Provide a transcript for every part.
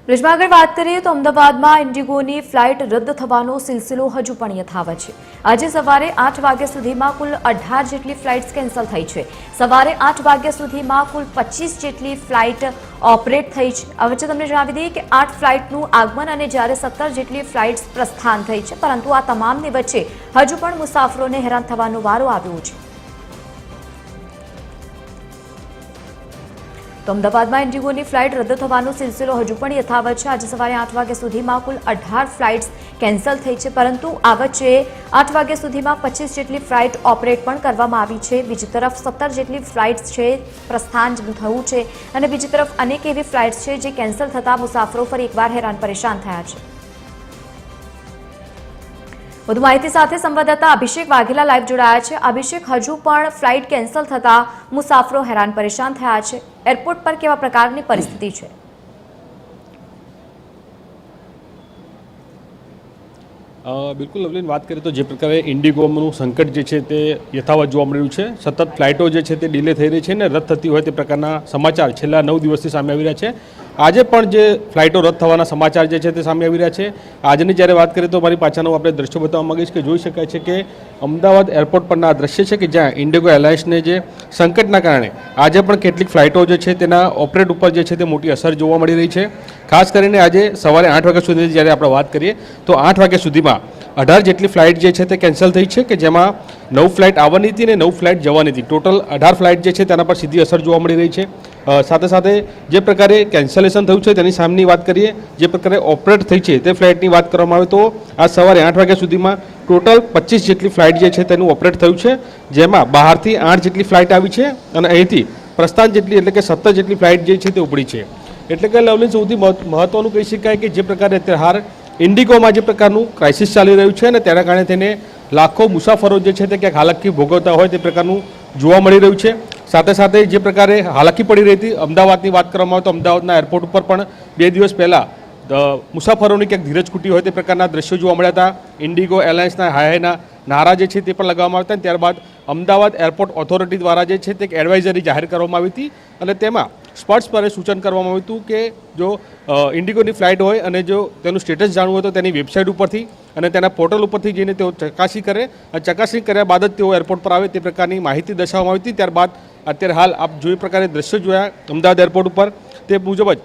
બ્રિજમાં આગળ વાત કરીએ તો અમદાવાદમાં ઇન્ડિગોની ફ્લાઇટ રદ થવાનો સિલસિલો હજુ પણ યથાવત છે। આજે સવારે 8 વાગ્યા સુધીમાં કુલ 18 જેટલી ફ્લાઇટ્સ કેન્સલ થઈ છે। સવારે 8 વાગ્યા સુધીમાં કુલ 25 જેટલી ફ્લાઇટ ઓપરેટ થઈ છે। આ વચ્ચે તમને જણાવી દઈએ કે 8 ફ્લાઇટનું આગમન અને જ્યારે 17 જેટલી ફ્લાઇટ્સ પ્રસ્થાન થઈ છે, પરંતુ આ તમામની વચ્ચે હજુ પણ મુસાફરોને હેરાન થવાનો વારો આવ્યો છે। તો અમદાવાદમાં ઇન્ડિગોની ફ્લાઇટ રદ થવાનો સિલસિલો હજુ પણ યથાવત છે। આજે સવારે 8 વાગ્યા સુધીમાં કુલ 18 ફ્લાઇટ્સ કેન્સલ થઈ છે, પરંતુ આ વચ્ચે 8 વાગ્યા સુધીમાં 25 જેટલી ફ્લાઇટ ઓપરેટ પણ કરવામાં આવી છે। બીજી તરફ 17 જેટલી ફ્લાઇટ્સ છે પ્રસ્થાન થયું છે અને બીજી તરફ અનેક એવી ફ્લાઇટ્સ છે જે કેન્સલ થતા મુસાફરો ફરી એકવાર હેરાન પરેશાન થયા છે। વધુ માહિતી સાથે સંવાદદાતા અભિષેક વાઘેલા લાઈવ જોડાયા છે। અભિષેક, હજુ પણ ફ્લાઇટ કેન્સલ થતા મુસાફરો હેરાન પરેશાન થયા છે। એરપોર્ટ પર કેવા પ્રકારની પરિસ્થિતિ છે? બિલકુલ લવલીન, વાત કરીએ તો જે પ્રકારે ઇન્ડિગોનું સંકટ જે છે તે યથાવત જોવા મળી રહ્યું છે। સતત ફ્લાઇટો જે છે તે ડિલે થઈ રહી છે અને રદ થતી હોય તે પ્રકારના સમાચાર છેલ્લા 9 દિવસથી સામે આવી રહ્યા છે। આજે પણ જે ફ્લાઇટો રદ થવાના સમાચાર જે છે તે સામે આવી રહ્યા છે। આજની જ્યારે વાત કરીએ તો મારી પાછળનું આપણે દ્રશ્યો બતાવવા માંગીશ કે જોઈ શકાય છે કે અમદાવાદ એરપોર્ટ પરના આ દ્રશ્ય છે કે જ્યાં ઇન્ડિગો એરલાઇન્સને જે સંકટના કારણે આજે પણ કેટલીક ફ્લાઇટો જે છે તેના ઓપરેટ ઉપર જે છે તે મોટી અસર જોવા મળી રહી છે। ખાસ કરીને આજે સવારે 8 વાગ્યા સુધી જ્યારે આપણે વાત કરીએ તો 8 વાગ્યા સુધીમાં 18 જેટલી ફ્લાઇટ જે છે તે કેન્સલ થઈ છે કે જેમાં 9 ફ્લાઇટ આવવાની હતી અને 9 ફ્લાઇટ જવાની હતી। ટોટલ 18 ફ્લાઇટ જે છે તેના પર સીધી અસર જોવા મળી રહી છે। સાથે સાથે જે પ્રકારે કેન્સલેશન થયું છે તેની સામેની વાત કરીએ, જે પ્રકારે ઓપરેટ થઈ છે તે ફ્લાઇટની વાત કરવામાં આવે તો આ સવારે 8 વાગ્યા સુધીમાં ટોટલ 25 જેટલી ફ્લાઇટ જે છે તેનું ઓપરેટ થયું છે, જેમાં બહારથી 8 જેટલી ફ્લાઇટ આવી છે અને અહીંથી પ્રસ્થાન જેટલી એટલે કે 17 જેટલી ફ્લાઇટ જે છે તે ઉપડી છે। એટલે કે લવલી, સૌથી મહત્વનું કહી શકાય કે જે પ્રકારે અત્યારે હાર ઇન્ડિગોમાં જે પ્રકારનું ક્રાઇસિસ ચાલી રહ્યું છે અને તેના કારણે તેને લાખો મુસાફરો જે છે તે ક્યાંક હાલાકી ભોગવતા હોય તે પ્રકારનું જોવા મળી રહ્યું છે। સાથે સાથે જે પ્રકારે હાલાકી પડી રહી હતી અમદાવાદની વાત કરવામાં આવે તો અમદાવાદના એરપોર્ટ ઉપર પણ 2 દિવસ પહેલાં મુસાફરોની ક્યાંક ધીરજ ખૂટી હોય તે પ્રકારના દ્રશ્યો જોવા મળ્યા હતા। ઇન્ડિગો એરલાઇન્સના હાયના નારા જે છે તે પણ લગાવવામાં આવ્યા હતા। ત્યારબાદ અમદાવાદ એરપોર્ટ ઓથોરિટી દ્વારા જે છે તે એક એડવાઇઝરી જાહેર કરવામાં આવી હતી અને તેમાં સ્પષ્ટપણે સૂચન કરવામાં આવ્યું હતું કે જો ઇન્ડિગોની ફ્લાઇટ હોય અને જો તેનું સ્ટેટસ જાણવું હોય તો તેની વેબસાઇટ ઉપરથી અને તેના પોર્ટલ ઉપરથી જઈને તેઓ ચકાસણી કરે અને ચકાસણી કર્યા બાદ જ તેઓ એરપોર્ટ પર આવે તે પ્રકારની માહિતી દર્શાવવામાં આવી હતી। ત્યારબાદ અત્યારે હાલ આપ જે પ્રકારે દ્રશ્યો જોયા અમદાવાદ એરપોર્ટ ઉપર તે મુજબ જ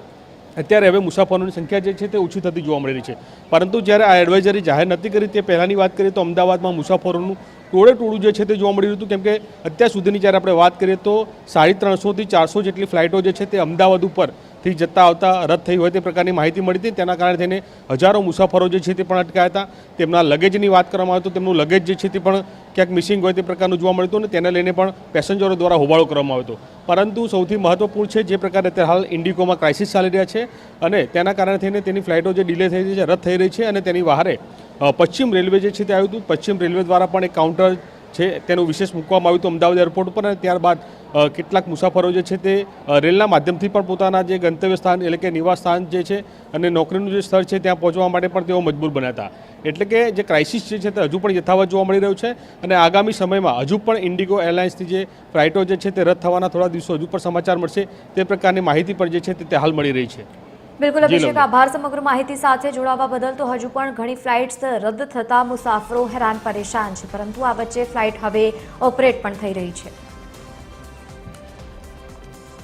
અત્યારે હવે મુસાફરોની સંખ્યા જે છે તે ઓછી થતી જોવા મળી રહી છે। પરંતુ જ્યારે આ એડવાઇઝરી જાહેર નથી કરી તે પહેલાંની વાત કરીએ તો અમદાવાદમાં મુસાફરોનું ટોળું જે છે તે જોવા મળી રહ્યું હતું, કેમ કે અત્યાર સુધીની જ્યારે આપણે વાત કરીએ તો 350 થી 400 જેટલી ફ્લાઇટો જે છે તે અમદાવાદ ઉપરથી જતા આવતા રદ થઈ હોય તે પ્રકારની માહિતી મળી હતી। તેના કારણે તેને હજારો મુસાફરો જે છે તે પણ અટકાયા હતા। તેમના લગેજની વાત કરવામાં આવે તો તેમનું લગેજ જે છે તે પણ ક્યાંક મિસિંગ હોય તે પ્રકારનું જોવા મળતું અને તેને લઈને પણ પેસેન્જરો દ્વારા હોબાળો કરવામાં આવ્યો હતો। પરંતુ સૌથી મહત્વપૂર્ણ છે જે પ્રકારે અત્યારે હાલ ઇન્ડિગોમાં ક્રાઇસિસ ચાલી રહ્યા છે અને તેના કારણે થઈને તેની ફ્લાઇટો જે ડિલે થઈ રહી છે, રદ થઈ રહી છે અને તેની બહારે પશ્ચિમ રેલવે જે છે તે આવ્યું હતું। પશ્ચિમ રેલવે દ્વારા પણ એક કાઉન્ટર છે તેનું વિશેષ મૂકવામાં આવ્યું હતું અમદાવાદ એરપોર્ટ ઉપર અને ત્યારબાદ કેટલાક મુસાફરો જે છે તે રેલના માધ્યમથી પણ પોતાના જે ગંતવ્ય સ્થાન એટલે કે નિવાસ સ્થાન જે છે અને નોકરીનું જે સ્થળ છે ત્યાં પહોંચવા માટે પણ તેઓ મજબૂર બન્યા હતા। એટલે કે જે ક્રાઇસિસ જે છે તે હજુ પણ યથાવત જોવા મળી રહ્યું છે અને આગામી સમયમાં હજુ પણ ઇન્ડિગો એરલાઇન્સની જે ફ્લાઇટો જે છે તે રદ થવાના થોડા દિવસો હજુ પણ સમાચાર મળશે તે પ્રકારની માહિતી પણ જે છે તે હાલ મળી રહી છે। બિલકુલ અભિષેક, આભાર સમગ્ર માહિતી સાથે જોડાવા બદલ। તો હજુ પણ ઘણી ફ્લાઇટ્સ રદ થતા મુસાફરો હેરાન પરેશાન છે, પરંતુ આ વચ્ચે ફ્લાઇટ હવે ઓપરેટ પણ થઈ રહી છે।